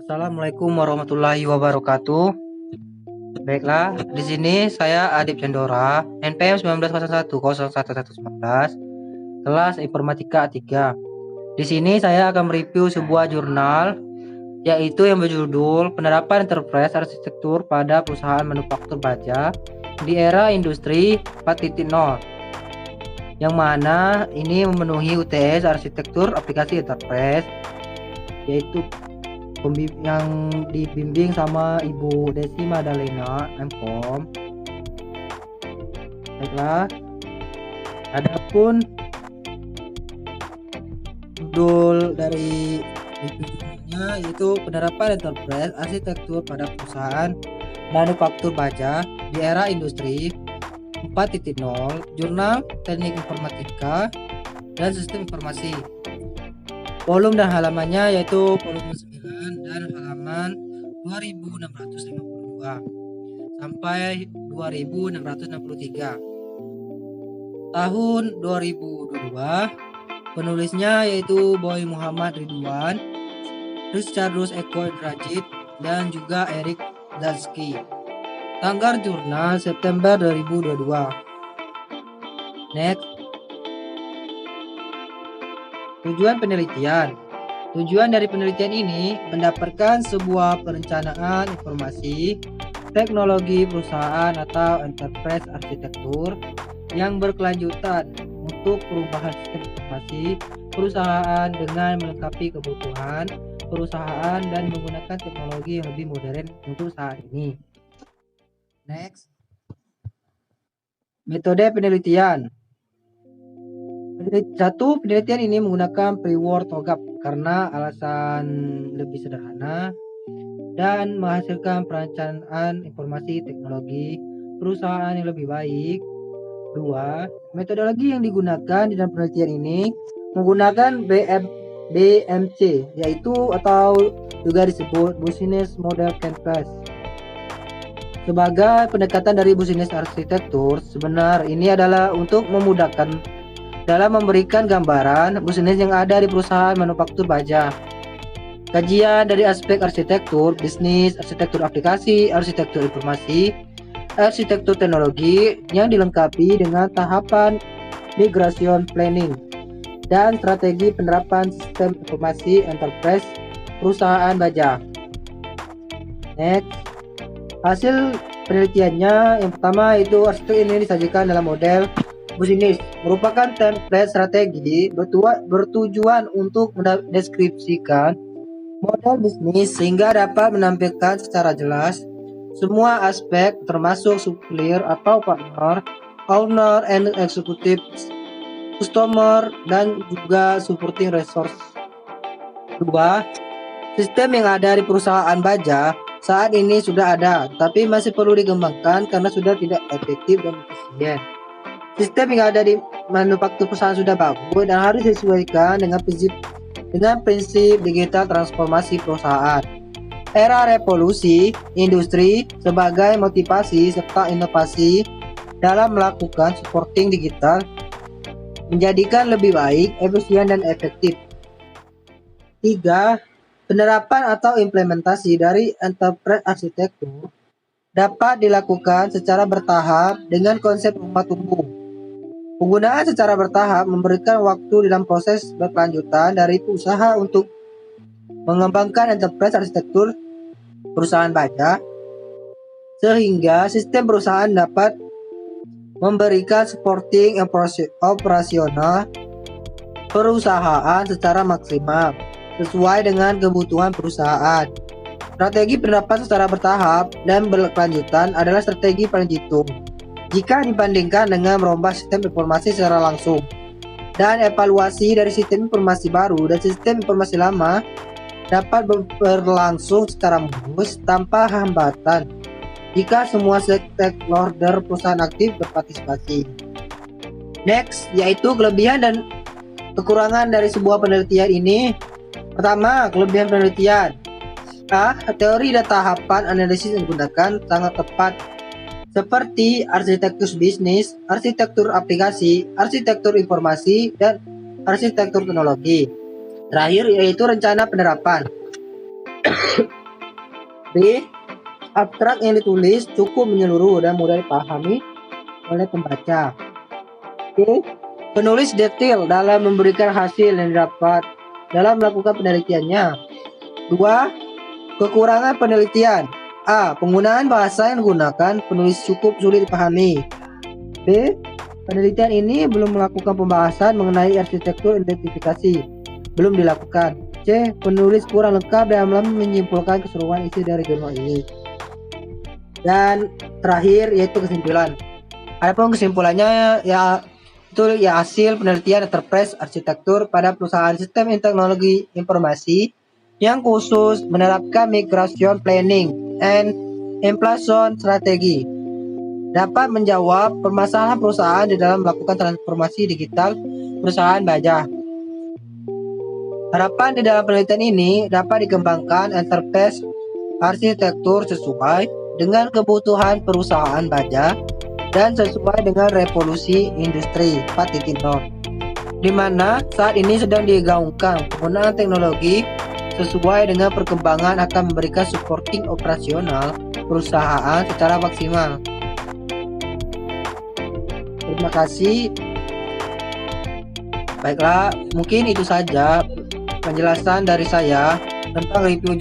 Assalamualaikum warahmatullahi wabarakatuh. Baiklah, di sini saya Adip Cendora, NPM 1901011119, kelas Informatika 3. Di sini saya akan mereview sebuah jurnal yaitu yang berjudul Penerapan Enterprise Arsitektur pada Perusahaan Manufaktur Baja di Era Industri 4.0, yang mana ini memenuhi UTS Arsitektur Aplikasi Enterprise, yaitu yang dibimbing sama Ibu Desi Madalena MKOM. Baiklah, adapun judul dari judulnya yaitu Penerapan Enterprise Arsitektur pada Perusahaan Manufaktur Baja di Era Industri 4.0, Jurnal Teknik Informatika dan Sistem Informasi. Volume dan halamannya yaitu volume 9 dan halaman 2652 sampai 2663. Tahun 2022. Penulisnya yaitu Boy Muhammad Ridwan, Richardus Eko Indrajit, dan juga Erik Zaski. Tanggal jurnal September 2022. Next. Tujuan penelitian. Tujuan dari penelitian ini mendapatkan sebuah perencanaan informasi teknologi perusahaan atau enterprise arsitektur yang berkelanjutan untuk perubahan sistem informasi perusahaan dengan melengkapi kebutuhan perusahaan dan menggunakan teknologi yang lebih modern untuk saat ini. Next. Metode penelitian. Penelitian ini menggunakan pre-word TOGAF karena alasan lebih sederhana dan menghasilkan perencanaan informasi teknologi perusahaan yang lebih baik. 2. Metodologi yang digunakan di dalam penelitian ini menggunakan BMC, yaitu atau juga disebut Business Model Canvas. Sebagai pendekatan dari business arsitektur, sebenarnya ini adalah untuk memudahkan dalam memberikan gambaran bisnis yang ada di perusahaan manufaktur baja. Kajian dari aspek arsitektur, bisnis, arsitektur aplikasi, arsitektur informasi, arsitektur teknologi yang dilengkapi dengan tahapan migration planning dan strategi penerapan sistem informasi enterprise perusahaan baja. Next. Hasil penelitiannya yang pertama itu arsitektur ini disajikan dalam model bisnis, merupakan template strategi bertujuan untuk mendeskripsikan model bisnis sehingga dapat menampilkan secara jelas semua aspek termasuk supplier atau partner, owner and executive, customer, dan juga supporting resource. 2. Sistem yang ada di perusahaan baja saat ini sudah ada, tapi masih perlu dikembangkan karena sudah tidak efektif dan efisien. Sistem yang ada di manufaktur perusahaan sudah bagus dan harus disesuaikan dengan prinsip digital transformasi perusahaan. Era revolusi industri sebagai motivasi serta inovasi dalam melakukan supporting digital menjadikan lebih baik, efisien, dan efektif. 3. Penerapan atau implementasi dari enterprise arsitektur dapat dilakukan secara bertahap dengan konsep rumah tumbuh. Penggunaan secara bertahap memberikan waktu dalam proses berkelanjutan dari usaha untuk mengembangkan enterprise arsitektur perusahaan baja, sehingga sistem perusahaan dapat memberikan supporting operasional perusahaan secara maksimal sesuai dengan kebutuhan perusahaan. Strategi penerapan secara bertahap dan berkelanjutan adalah strategi paling jitu jika dibandingkan dengan merombak sistem informasi secara langsung, dan evaluasi dari sistem informasi baru dan sistem informasi lama dapat berlangsung secara mulus tanpa hambatan jika semua stakeholder perusahaan aktif berpartisipasi. Next, yaitu kelebihan dan kekurangan dari sebuah penelitian ini. Pertama, kelebihan penelitian. Teori dan tahapan analisis yang digunakan sangat tepat, seperti arsitektur bisnis, arsitektur aplikasi, arsitektur informasi, dan arsitektur teknologi. Terakhir yaitu rencana penerapan. B. Abstrak yang ditulis cukup menyeluruh dan mudah dipahami oleh pembaca. C. Penulis detail dalam memberikan hasil yang didapat dalam melakukan penelitiannya. 2. Kekurangan penelitian. A. Penggunaan bahasa yang digunakan penulis cukup sulit dipahami. B. Penelitian ini belum melakukan pembahasan mengenai arsitektur identifikasi. Belum dilakukan. C. Penulis kurang lengkap dalam menyimpulkan keseluruhan isi dari jurnal ini. Dan terakhir yaitu kesimpulan. Adapun kesimpulannya itu hasil penelitian enterprise arsitektur pada perusahaan sistem teknologi informasi yang khusus menerapkan migration planning and implementation strategi dapat menjawab permasalahan perusahaan di dalam melakukan transformasi digital perusahaan baja. Harapan di dalam penelitian ini dapat dikembangkan enterprise arsitektur sesuai dengan kebutuhan perusahaan baja dan sesuai dengan revolusi industri 4.0, di mana saat ini sedang digaungkan penggunaan teknologi sesuai dengan perkembangan akan memberikan supporting operasional perusahaan secara maksimal. Terima kasih. Baiklah, mungkin itu saja penjelasan dari saya tentang review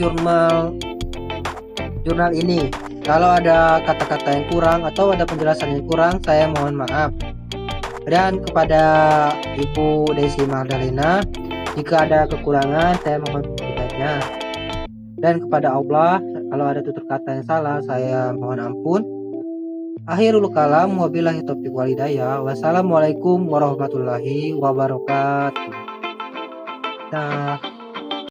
jurnal ini. Kalau ada kata-kata yang kurang atau ada penjelasan yang kurang, saya mohon maaf. Dan kepada Ibu Desi Magdalena, jika ada kekurangan, saya mohon bertanya. Dan kepada Allah, kalau ada tutur kata yang salah, saya mohon ampun. Akhirul kalam, wabillahi taufiq wal hidayah. Wassalamualaikum warahmatullahi wabarakatuh. Nah.